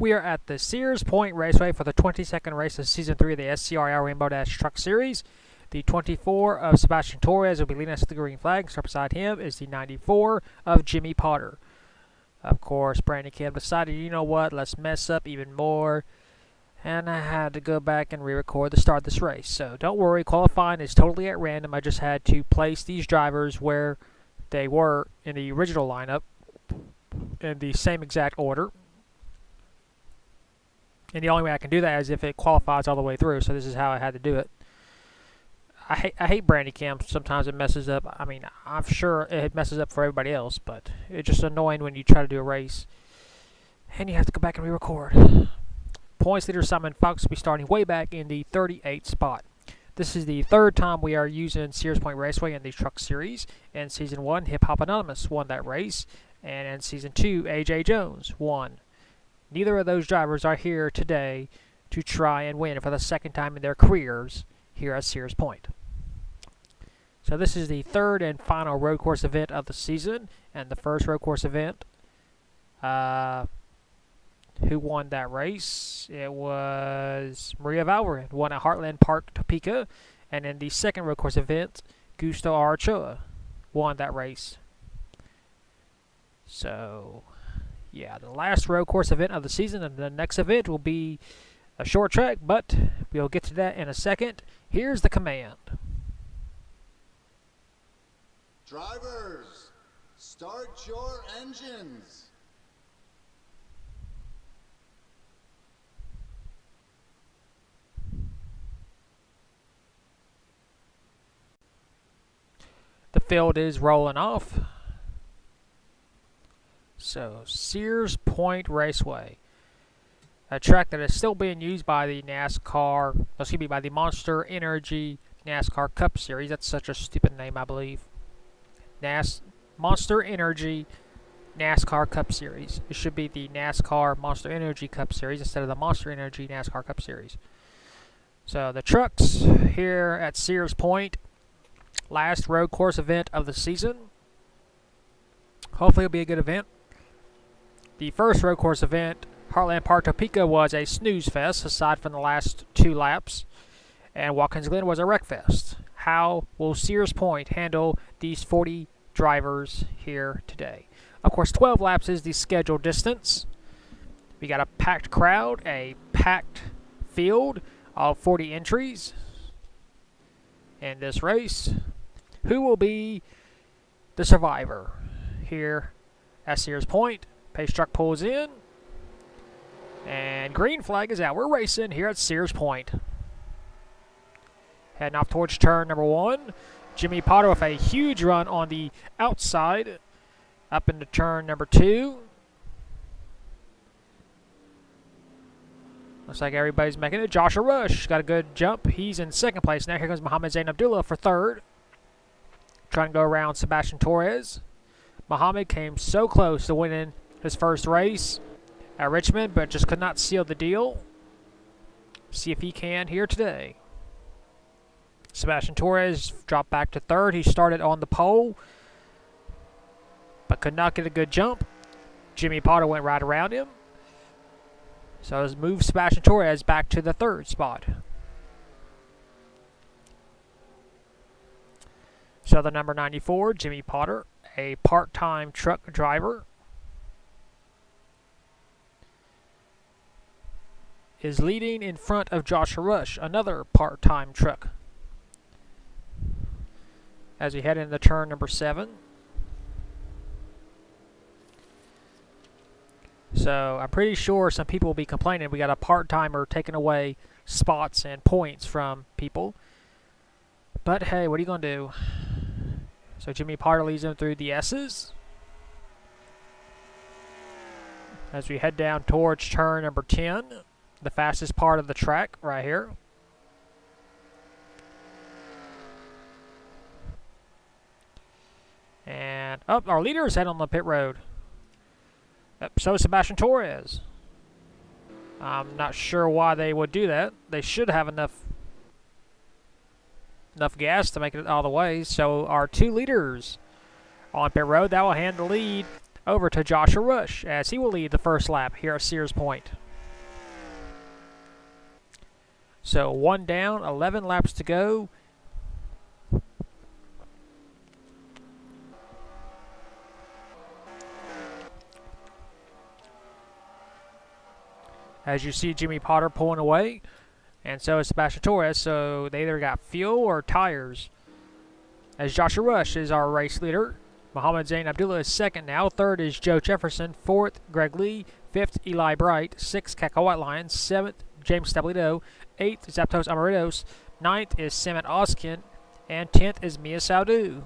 We are at the Sears Point Raceway for the 22nd race of Season 3 of the SCRL Rainbow Dash Truck Series. The 24 of Sebastian Torres will be leading us to the green flag. So beside him is the 94 of Jimmy Potter. Of course, Brandon Kim decided, you know what, let's mess up even more. And I had to go back and re-record the start of this race. So don't worry, qualifying is totally at random. I just had to place these drivers where they were in the original lineup in the same exact order. And the only way I can do that is if it qualifies all the way through. So this is how I had to do it. I hate Brandy Cam. Sometimes it messes up. I mean, I'm sure it messes up for everybody else, but it's just annoying when you try to do a race and you have to go back and re-record. Points leader Simon Fox will be starting way back in the 38th spot. This is the third time we are using Sears Point Raceway in the Truck Series. In Season 1, Hip Hop Anonymous won that race. And in Season 2, AJ Jones won. Neither of those drivers are here today to try and win for the second time in their careers here at Sears Point. So this is the third and final road course event of the season. And the first road course event, who won that race? It was Maria Valverin, won at Heartland Park, Topeka. And in the second road course event, Gusto Archoa won that race. So, yeah, the last road course event of the season, and the next event will be a short track, but we'll get to that in a second. Here's the command. Drivers, start your engines. The field is rolling off. So, Sears Point Raceway, a track that is still being used by the by the Monster Energy NASCAR Cup Series. That's such a stupid name, I believe. Monster Energy NASCAR Cup Series. It should be the NASCAR Monster Energy Cup Series instead of the Monster Energy NASCAR Cup Series. So, the trucks here at Sears Point, last road course event of the season. Hopefully it'll be a good event. The first road course event, Heartland Park Topeka, was a snooze fest aside from the last 2 laps, and Watkins Glen was a wreck fest. How will Sears Point handle these 40 drivers here today? Of course, 12 laps is the scheduled distance. We got a packed crowd, a packed field, all 40 entries in this race. Who will be the survivor here at Sears Point? Pace truck pulls in, and green flag is out. We're racing here at Sears Point. Heading off towards turn number 1. Jimmy Potter with a huge run on the outside up into turn number 2. Looks like everybody's making it. Joshua Rush got a good jump. He's in second place. Now here comes Mohammed Zain Abdullah for third. Trying to go around Sebastian Torres. Mohammed came so close to winning his first race at Richmond, but just could not seal the deal. See if he can here today. Sebastian Torres dropped back to third. He started on the pole, but could not get a good jump. Jimmy Potter went right around him. So it's moved Sebastian Torres back to the third spot. So the number 94, Jimmy Potter, a part-time truck driver, is leading in front of Joshua Rush, another part-time truck, as we head into turn number 7. So I'm pretty sure some people will be complaining we got a part-timer taking away spots and points from people. But hey, what are you going to do? So Jimmy Potter leads them through the S's as we head down towards turn number 10, the fastest part of the track right here. And our leader is heading on the pit road. So is Sebastian Torres. I'm not sure why they would do that. They should have enough gas to make it all the way. So our 2 leaders on pit road, that will hand the lead over to Joshua Rush as he will lead the first lap here at Sears Point. So 1 down, 11 laps to go. As you see Jimmy Potter pulling away, and so is Sebastian Torres, so they either got fuel or tires. As Joshua Rush is our race leader. Mohammed Zain Abdullah is second now. Third is Joe Jefferson. Fourth, Greg Lee. Fifth, Eli Bright. Sixth, Kaka White Lion. Seventh, James Stablido. Eighth, Zapdos Amaritos. Ninth is Samet Oskin. And 10th is Mia Saudu.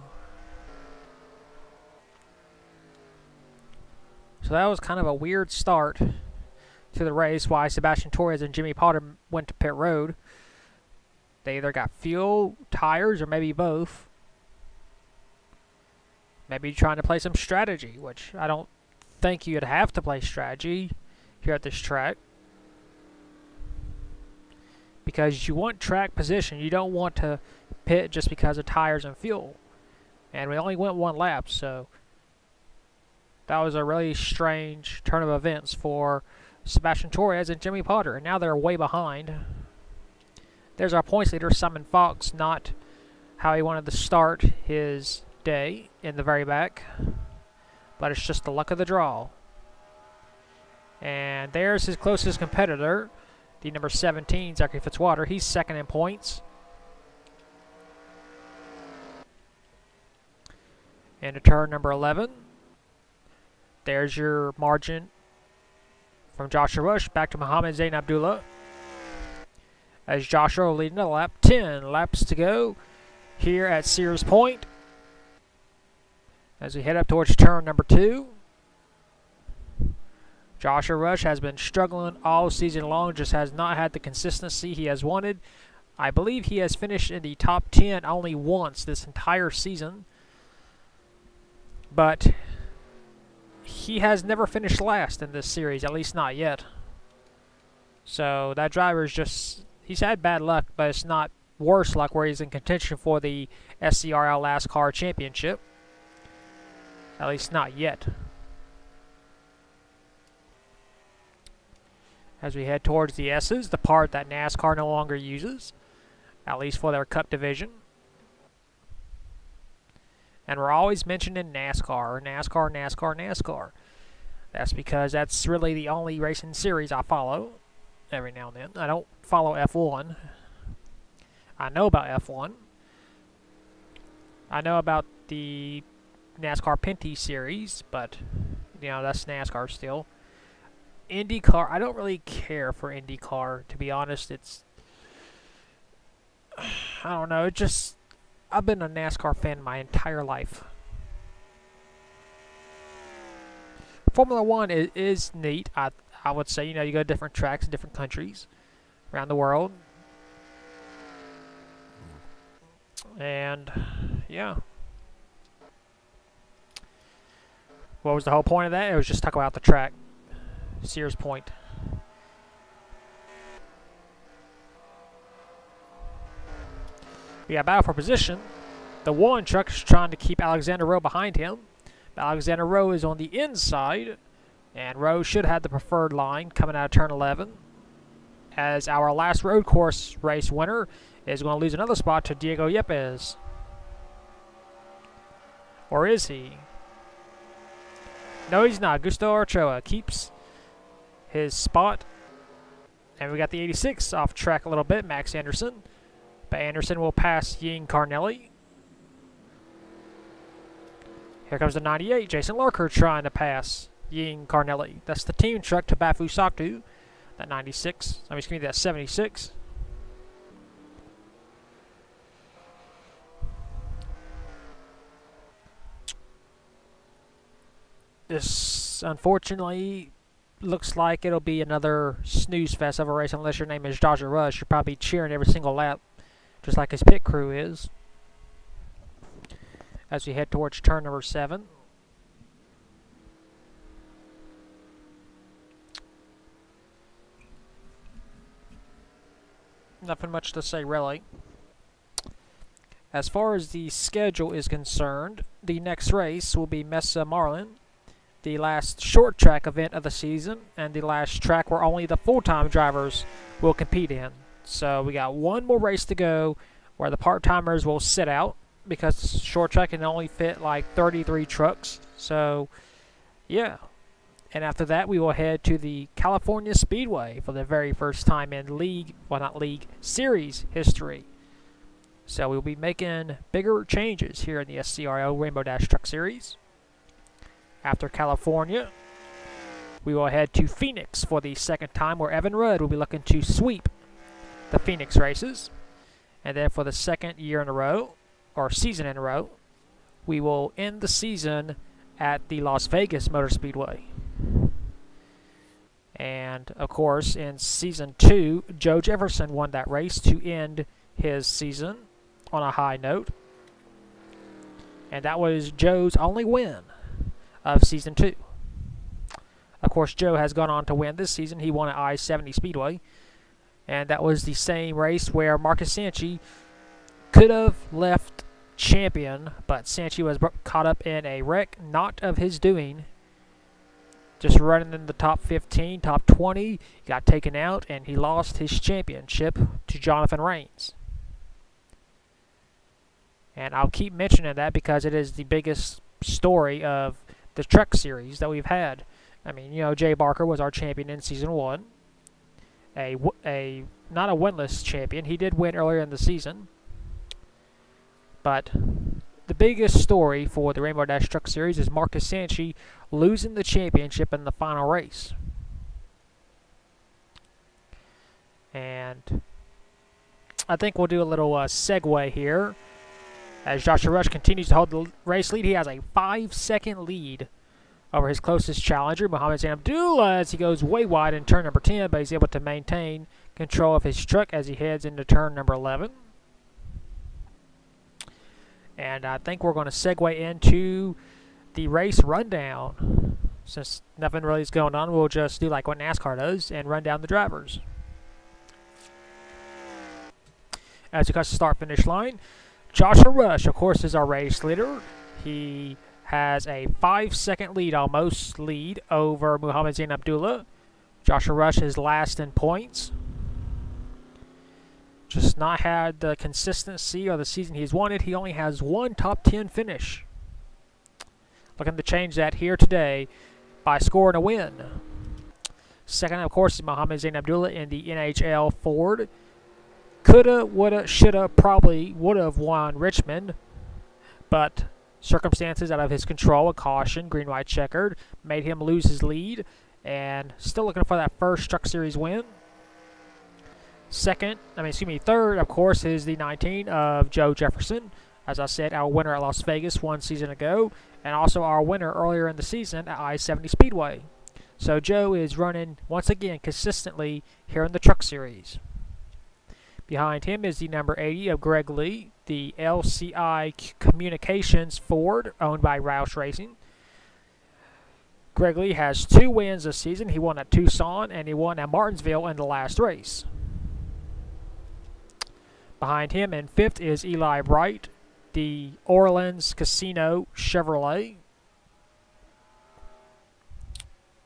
So that was kind of a weird start to the race, why Sebastian Torres and Jimmy Potter went to pit road. They either got fuel, tires, or maybe both. Maybe trying to play some strategy, which I don't think you'd have to play strategy here at this track. Because you want track position. You don't want to pit just because of tires and fuel. And we only went 1 lap, so that was a really strange turn of events for Sebastian Torres and Jimmy Potter. And now they're way behind. There's our points leader, Simon Fox, not how he wanted to start his day in the very back. But it's just the luck of the draw. And there's his closest competitor, the number 17, Zachary Fitzwater. He's second in points. Into turn number 11. There's your margin from Joshua Rush back to Mohammed Zain Abdullah. As Joshua leading the lap. 10 laps to go here at Sears Point. As we head up towards turn number 2. Joshua Rush has been struggling all season long, just has not had the consistency he has wanted. I believe he has finished in the top 10 only once this entire season. But he has never finished last in this series, at least not yet. So that driver is just, he's had bad luck, but it's not worse luck where he's in contention for the SCRL NASCAR Championship. At least not yet. As we head towards the S's, the part that NASCAR no longer uses, at least for their Cup division. And we're always mentioning NASCAR, NASCAR, NASCAR, NASCAR. That's because that's really the only racing series I follow every now and then. I don't follow F1. I know about F1. I know about the NASCAR Pinty series, but, you know, that's NASCAR still. IndyCar, I don't really care for IndyCar, to be honest. It's, I don't know, it just, I've been a NASCAR fan my entire life. Formula One is neat. I would say, you know, you go to different tracks in different countries around the world. And, yeah. What was the whole point of that? It was just talk about the track. Sears Point. We got battle for position. The one truck is trying to keep Alexander Rowe behind him. But Alexander Rowe is on the inside. And Rowe should have the preferred line coming out of turn 11. As our last road course race winner is going to lose another spot to Diego Yepes. Or is he? No, he's not. Gusto Ochoa keeps his spot. And we got the 86 off track a little bit, Max Anderson. But Anderson will pass Ying Carnelli. Here comes the 98, Jason Larker trying to pass Ying Carnelli. That's the team truck to Bafu Saktu. That 96, I mean, excuse me, that 76. This, unfortunately, looks like it'll be another snooze fest of a race unless your name is Joshua Rush. You're probably cheering every single lap, just like his pit crew is. As we head towards turn number 7. Nothing much to say, really. As far as the schedule is concerned, the next race will be Mesa Marlin, the last short track event of the season, and the last track where only the full-time drivers will compete in. So we got one more race to go where the part-timers will sit out because short track can only fit like 33 trucks. So, yeah. And after that, we will head to the California Speedway for the very first time in series history. So we'll be making bigger changes here in the SCRL Rainbow Dash Truck Series. After California, we will head to Phoenix for the second time, where Evan Rudd will be looking to sweep the Phoenix races. And then for the second year in a row, or season in a row, we will end the season at the Las Vegas Motor Speedway. And, of course, in Season 2, Joe Jefferson won that race to end his season on a high note. And that was Joe's only win of Season 2. Of course, Joe has gone on to win this season. He won at I-70 Speedway. And that was the same race where Marcus Sanchi could have left champion, but Sanchi was caught up in a wreck, not of his doing. Just running in the top 15, top 20, got taken out, and he lost his championship to Jonathan Rains. And I'll keep mentioning that because it is the biggest story of the Truck Series that we've had. I mean, you know, Jay Barker was our champion in Season 1. Not a winless champion. He did win earlier in the season. But the biggest story for the Rainbow Dash Truck Series is Marcus Sanchi losing the championship in the final race. And I think we'll do a little segue here. As Joshua Rush continues to hold the race lead, he has a 5-second lead over his closest challenger, Mohamed Zain Abdullah, as he goes way wide in turn number 10, but he's able to maintain control of his truck as he heads into turn number 11. And I think we're going to segue into the race rundown. Since nothing really is going on, we'll just do like what NASCAR does and run down the drivers. As we cross the start-finish line, Joshua Rush, of course, is our race leader. He has a 5-second lead, almost lead, over Mohamed Zain Abdullah. Joshua Rush is last in points. Just not had the consistency or the season he's wanted. He only has one top 10 finish. Looking to change that here today by scoring a win. Second, of course, is Mohamed Zain Abdullah in the NHL Ford. Coulda, woulda, shoulda, probably would have won Richmond, but circumstances out of his control, a caution, green, white, checkered, made him lose his lead, and still looking for that first Truck Series win. Third, of course, is the 19 of Joe Jefferson. As I said, our winner at Las Vegas one season ago, and also our winner earlier in the season at I-70 Speedway. So Joe is running, once again, consistently here in the Truck Series. Behind him is the number 80 of Greg Lee, the LCI Communications Ford, owned by Roush Racing. Greg Lee has 2 wins this season. He won at Tucson, and he won at Martinsville in the last race. Behind him in 5th is Eli Bright, the Orleans Casino Chevrolet.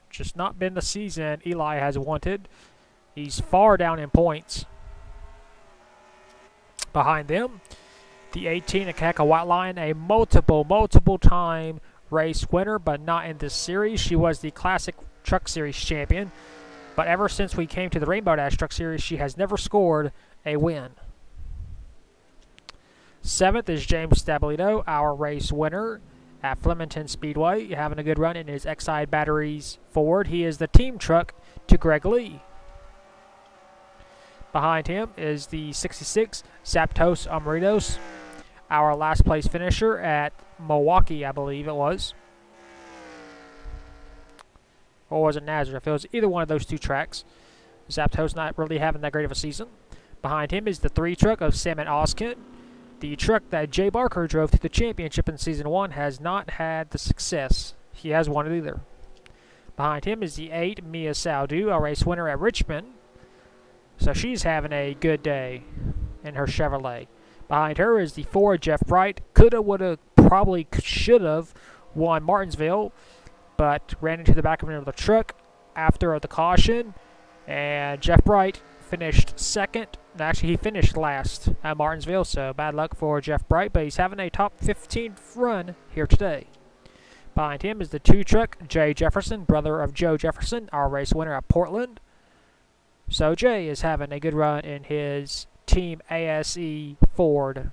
Just not been the season Eli has wanted. He's far down in points. Behind them, the 18 Akaka White Line, a multiple time race winner, but not in this series. She was the Classic Truck Series champion, but ever since we came to the Rainbow Dash Truck Series, she has never scored a win. 7th is James Stabilito, our race winner at Flemington Speedway, having a good run in his Exide Batteries Ford. He is the team truck to Greg Lee. Behind him is the 66 Zapdos Amaritos, our last place finisher at Milwaukee, I believe it was. Or was it Nazareth? It was either one of those 2 tracks. Zapdos not really having that great of a season. Behind him is the 3 truck of Salmon Oskent. The truck that Jay Barker drove to the championship in Season 1 has not had the success he has wanted either. Behind him is the 8 Mia Saudu, our race winner at Richmond. So she's having a good day in her Chevrolet. Behind her is the 4 Jeff Bright. Coulda, woulda, probably should have won Martinsville, but ran into the back of another truck after the caution. And Jeff Bright finished 2nd Actually, he finished last at Martinsville, so bad luck for Jeff Bright, but he's having a top 15 run here today. Behind him is the 2 truck, Jay Jefferson, brother of Joe Jefferson, our race winner at Portland. So Jay is having a good run in his Team ASE Ford.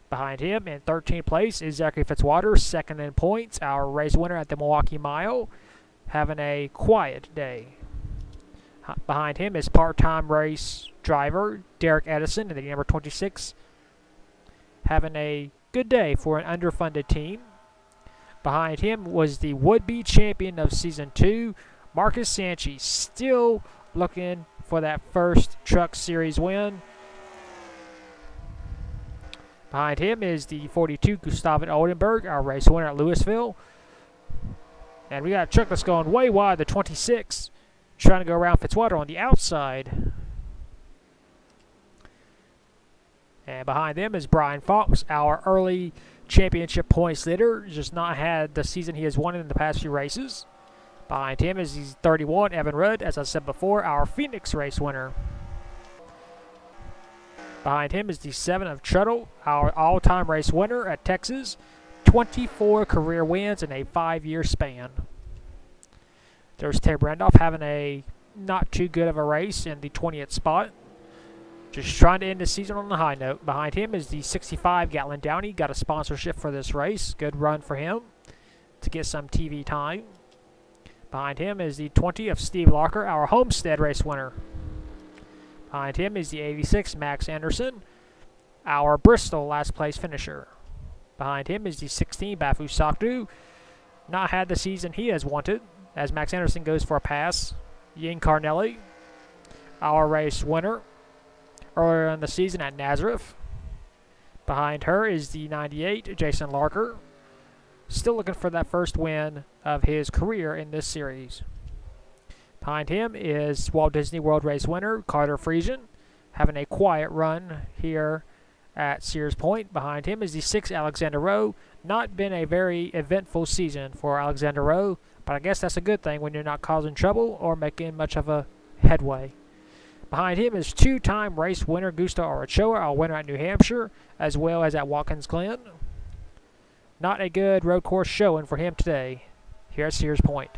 Behind him in 13th place is Zachary Fitzwater, second in points, our race winner at the Milwaukee Mile, having a quiet day. Behind him is part-time race driver Derek Edison in the number 26, having a good day for an underfunded team. Behind him was the would-be champion of Season 2, Marcus Sanchi, still looking for that first Truck Series win. Behind him is the 42, Gustav Oldenburg, our race winner at Louisville. And we got a truck that's going way wide, the 26, trying to go around Fitzwater on the outside. And behind them is Brian Fox, our early championship points leader. Just not had the season he has won in the past few races. Behind him is the 31, Evan Rudd, as I said before, our Phoenix race winner. Behind him is the 7 of Treadle, our all-time race winner at Texas. 24 career wins in a 5-year span. There's Ted Randolph having a not too good of a race in the 20th spot. Just trying to end the season on a high note. Behind him is the 65, Gatlin Downey. Got a sponsorship for this race. Good run for him to get some TV time. Behind him is the 20 of Steve Locker, our Homestead race winner. Behind him is the 86, Max Anderson, our Bristol last place finisher. Behind him is the 16, Bafu Sakdu. Not had the season he has wanted, as Max Anderson goes for a pass. Ying Carnelli, our race winner earlier in the season at Nazareth. Behind her is the 98, Jason Larker. Still looking for that first win of his career in this series. Behind him is Walt Disney World Race winner Carter Friesian, having a quiet run here at Sears Point. Behind him is the 6, Alexander Rowe. Not been a very eventful season for Alexander Rowe, but I guess that's a good thing when you're not causing trouble or making much of a headway. Behind him is 2-time race winner Gusto Ochoa, our winner at New Hampshire, as well as at Watkins Glen. Not a good road course showing for him today here at Sears Point.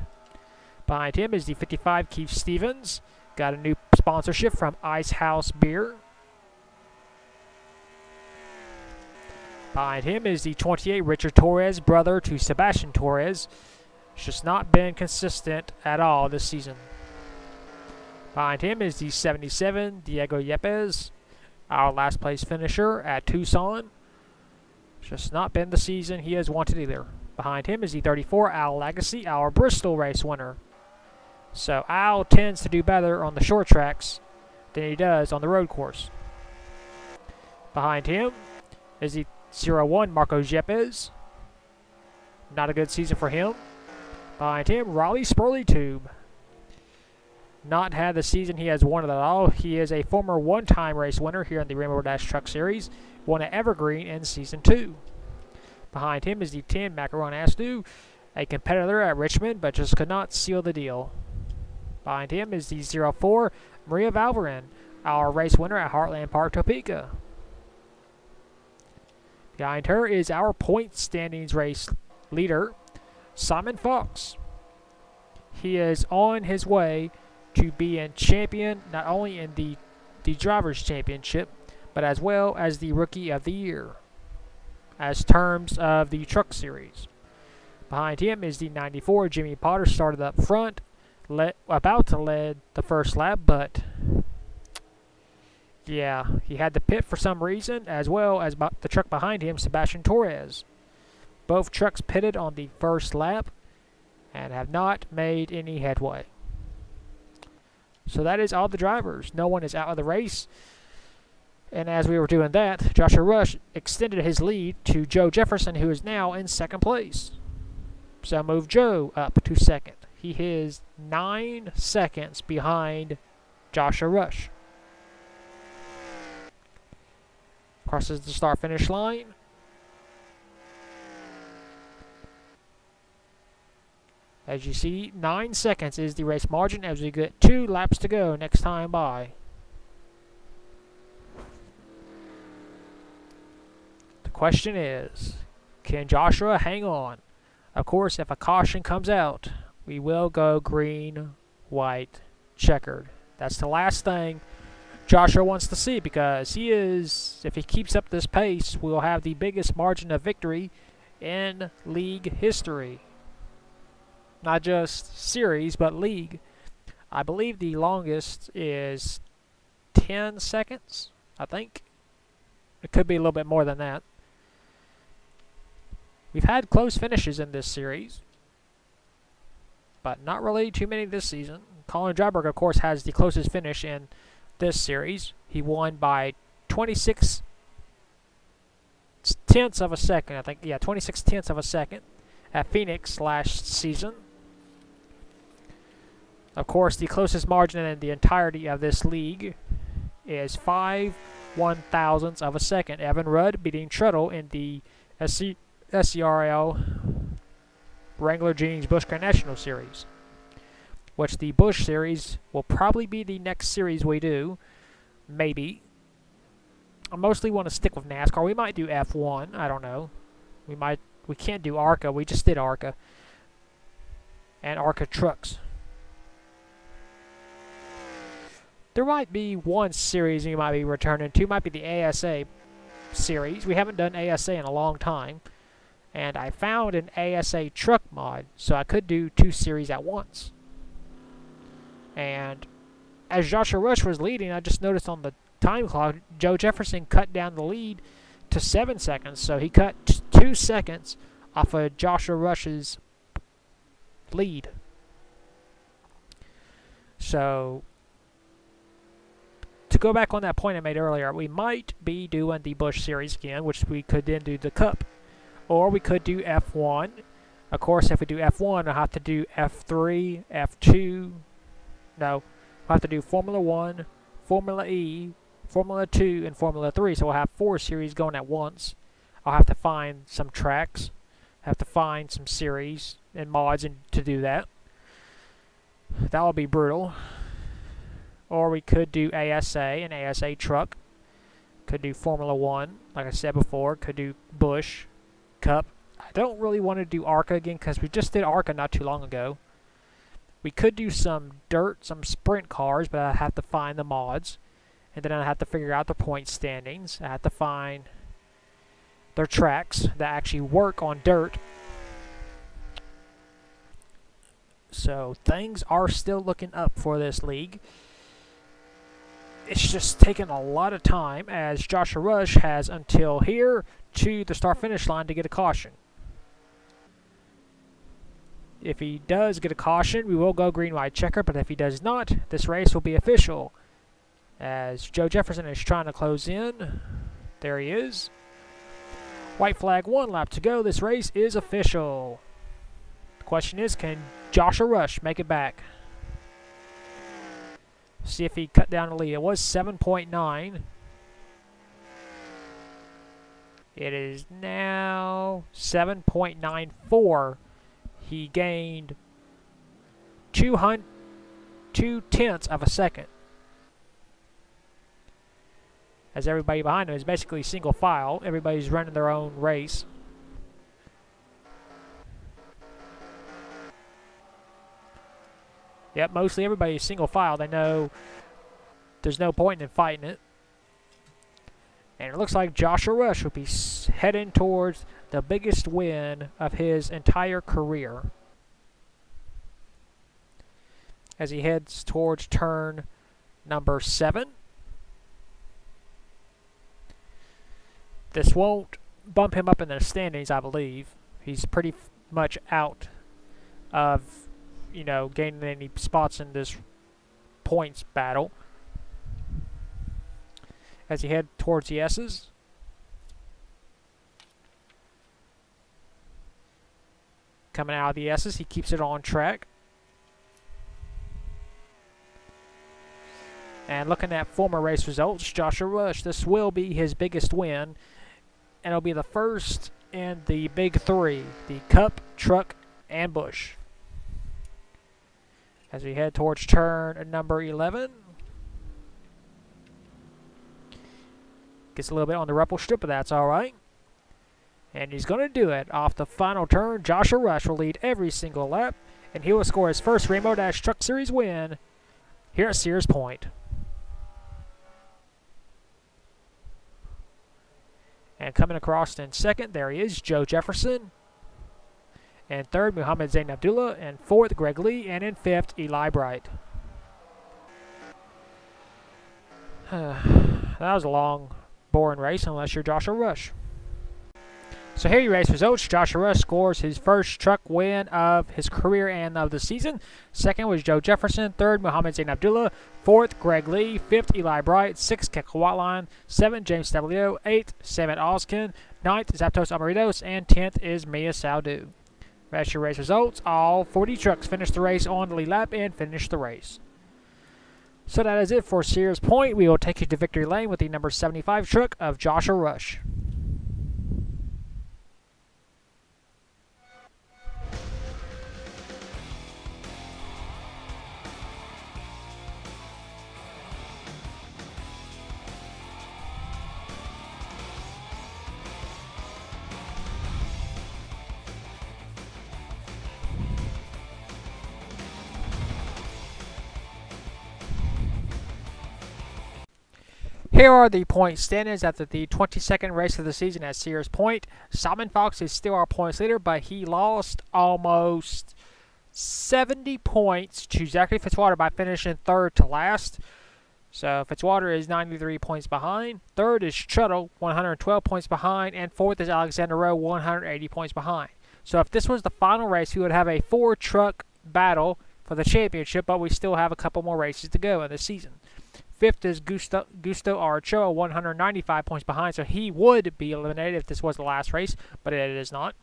Behind him is the 55, Keith Stevens. Got a new sponsorship from Ice House Beer. Behind him is the 28, Richard Torres, brother to Sebastian Torres. It's just not been consistent at all this season. Behind him is the 77, Diego Yepes, our last place finisher at Tucson. It's just not been the season he has wanted either. Behind him is the 34, Al Legacy, our Bristol race winner. So Al tends to do better on the short tracks than he does on the road course. Behind him is the 01, Marco Yepes. Not a good season for him. Behind him, Raleigh Spurley Tube. Not had the season he has wanted at all. He is a former one-time race winner here in the Rainbow Dash Truck Series. Won at Evergreen in Season 2. Behind him is the 10, Macaron Asdu, a competitor at Richmond, but just could not seal the deal. Behind him is the 04, Maria Valverin, our race winner at Heartland Park, Topeka. Behind her is our point standings race leader, Simon Fox. He is on his way to being champion, not only in the Drivers' Championship, but as well as the Rookie of the Year, as terms of the Truck Series. Behind him is the 94, Jimmy Potter, started up front, about to lead the first lap, but yeah, he had to pit for some reason, as well as the truck behind him, Sebastian Torres. Both trucks pitted on the first lap and have not made any headway. So that is all the drivers. No one is out of the race. And as we were doing that, Joshua Rush extended his lead to Joe Jefferson, who is now in second place. So move Joe up to second. He is 9 seconds behind Joshua Rush. Crosses the start-finish line. As you see, 9 seconds is the race margin as we get 2 laps to go next time by. Question is, can Joshua hang on? Of course, if a caution comes out, we will go green, white, checkered. That's the last thing Joshua wants to see, because if he keeps up this pace, we'll have the biggest margin of victory in league history. Not just series, but league. I believe the longest is 10 seconds, I think. It could be a little bit more than that. We've had close finishes in this series, but not really too many this season. Colin Dryberg, of course, has the closest finish in this series. He won by 26 tenths of a second, I think. Yeah, 26 tenths of a second at Phoenix last season. Of course, the closest margin in the entirety of this league is 5/1000ths of a second. Evan Rudd beating Treadle in the SCRL Wrangler Jeans Busch Grand National Series, which the Busch Series will probably be the next series we do. Maybe. I mostly want to stick with NASCAR. We might do F1. I don't know. We can't do ARCA. We just did ARCA. And ARCA trucks. There might be one series you might be returning to. Might be the ASA series. We haven't done ASA in a long time. And I found an ASA truck mod, so I could do 2 series at once. And as Joshua Rush was leading, I just noticed on the time clock, Joe Jefferson cut down the lead to 7 seconds. So he cut 2 seconds off of Joshua Rush's lead. So, to go back on that point I made earlier, we might be doing the Busch Series again, which we could then do the Cup. Or we could do F1. Of course, if we do F1, I'll have to do F3, F2. No, we'll have to do Formula 1, Formula E, Formula 2, and Formula 3. So we'll have 4 series going at once. I'll have to find some tracks. Have to find some series and mods to do that. That would be brutal. Or we could do ASA, an ASA truck. Could do Formula 1, like I said before. Could do Busch, Cup. I don't really want to do ARCA again because we just did ARCA not too long ago. We could do some dirt, some sprint cars, but I have to find the mods. And then I have to figure out the point standings. I have to find their tracks that actually work on dirt. So things are still looking up for this league. It's just taken a lot of time, as Joshua Rush has until here to the start-finish line to get a caution. If he does get a caution, we will go green-white checker, but if he does not, this race will be official. As Joe Jefferson is trying to close in. There he is. White flag, 1 lap to go. This race is official. The question is, can Joshua Rush make it back? See if he cut down the lead. It was 7.9. It is now 7.94. He gained 2 tenths of a second. As everybody behind him is basically single file. Everybody's running their own race. Yep, mostly everybody is single file. They know there's no point in fighting it. And it looks like Joshua Rush will be heading towards the biggest win of his entire career. As he heads towards turn number 7. This won't bump him up in the standings, I believe. He's pretty much out of, gaining any spots in this points battle. As he head towards the S's. Coming out of the S's, he keeps it on track. And looking at former race results, Joshua Rush, this will be his biggest win. And it'll be the first in the big 3, the Cup, Truck, and Busch. As we head towards turn number 11. Gets a little bit on the rumble strip, but that's alright. And he's going to do it off the final turn. Joshua Rush will lead every single lap, and he will score his first Rainbow Dash Truck Series win here at Sears Point. And coming across in second, there he is, Joe Jefferson. And third, Muhammad Zain Abdullah. And fourth, Greg Lee. And in fifth, Eli Bright. That was a long, boring race unless you're Joshua Rush. So here are your race results. Joshua Rush scores his first truck win of his career and of the season. Second was Joe Jefferson. Third, Muhammad Zain Abdullah. Fourth, Greg Lee. Fifth, Eli Bright. Sixth, Keke Watline. Seventh, James Stabilio. Eighth, Samet Oskin. Ninth, Zaptos Amaridos. And 10th is Mia Saudu. That's your race results. All 40 trucks finished the race on the lead lap and finished the race. So that is it for Sears Point. We will take you to victory lane with the number 75 truck of Joshua Rush. Here are the point standings after the 22nd race of the season at Sears Point. Simon Fox is still our points leader, but he lost almost 70 points to Zachary Fitzwater by finishing third to last. So Fitzwater is 93 points behind. Third is Truttle, 112 points behind. And fourth is Alexander Rowe, 180 points behind. So if this was the final race, we would have a 4-truck battle for the championship, but we still have a couple more races to go in the season. Fifth is Gusto Archoa, 195 points behind, so he would be eliminated if this was the last race, but it is not.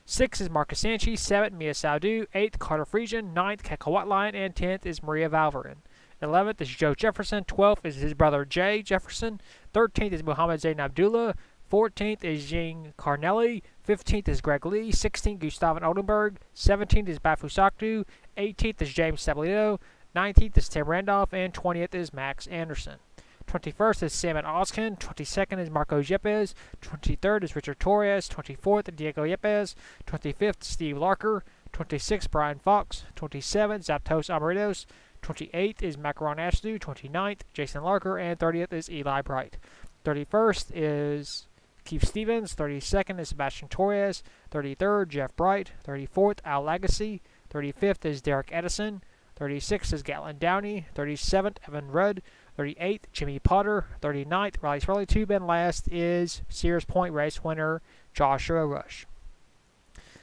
Sixth is Marcus Sanchi. Seventh, Mia Saudu. Eighth, Carter Friesian. Ninth, Keke Watline. And 10th is Maria Valverin. 11th is Joe Jefferson. 12th is his brother Jay Jefferson. 13th is Muhammad Zain Abdullah. 14th is Jean Carnelli. 15th is Greg Lee. 16th, Gustav Oldenburg. 17th is Bafu Sakdu. 18th is James Sablito. 19th is Tim Randolph, and 20th is Max Anderson. 21st is Samet Oskin. 22nd is Marco Yepes. 23rd is Richard Torres. 24th, Diego Yepes. 25th, Steve Larker. 26th, Brian Fox. 27th, Zaptos Amaridos. 28th is Macaron Ashdu. 29th, Jason Larker. And 30th is Eli Bright. 31st is Keith Stevens. 32nd is Sebastian Torres. 33rd, Jeff Bright. 34th, Al Lagacy. 35th is Derek Edison. 36th is Gatlin Downey. 37th, Evan Rudd. 38th, Jimmy Potter. 39th, Riley Spurley Tube. And last is Sears Point race winner, Joshua Rush.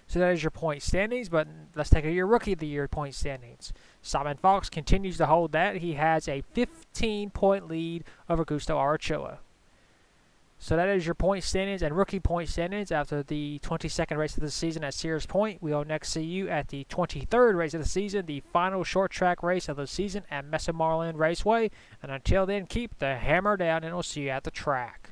So that is your point standings, but let's take a your Rookie of the Year point standings. Simon Fox continues to hold that. He has a 15-point lead over Gusto Archoa. So that is your point standings and rookie point standings after the 22nd race of the season at Sears Point. We will next see you at the 23rd race of the season, the final short track race of the season at Mesa Marlin Raceway. And until then, keep the hammer down, and we'll see you at the track.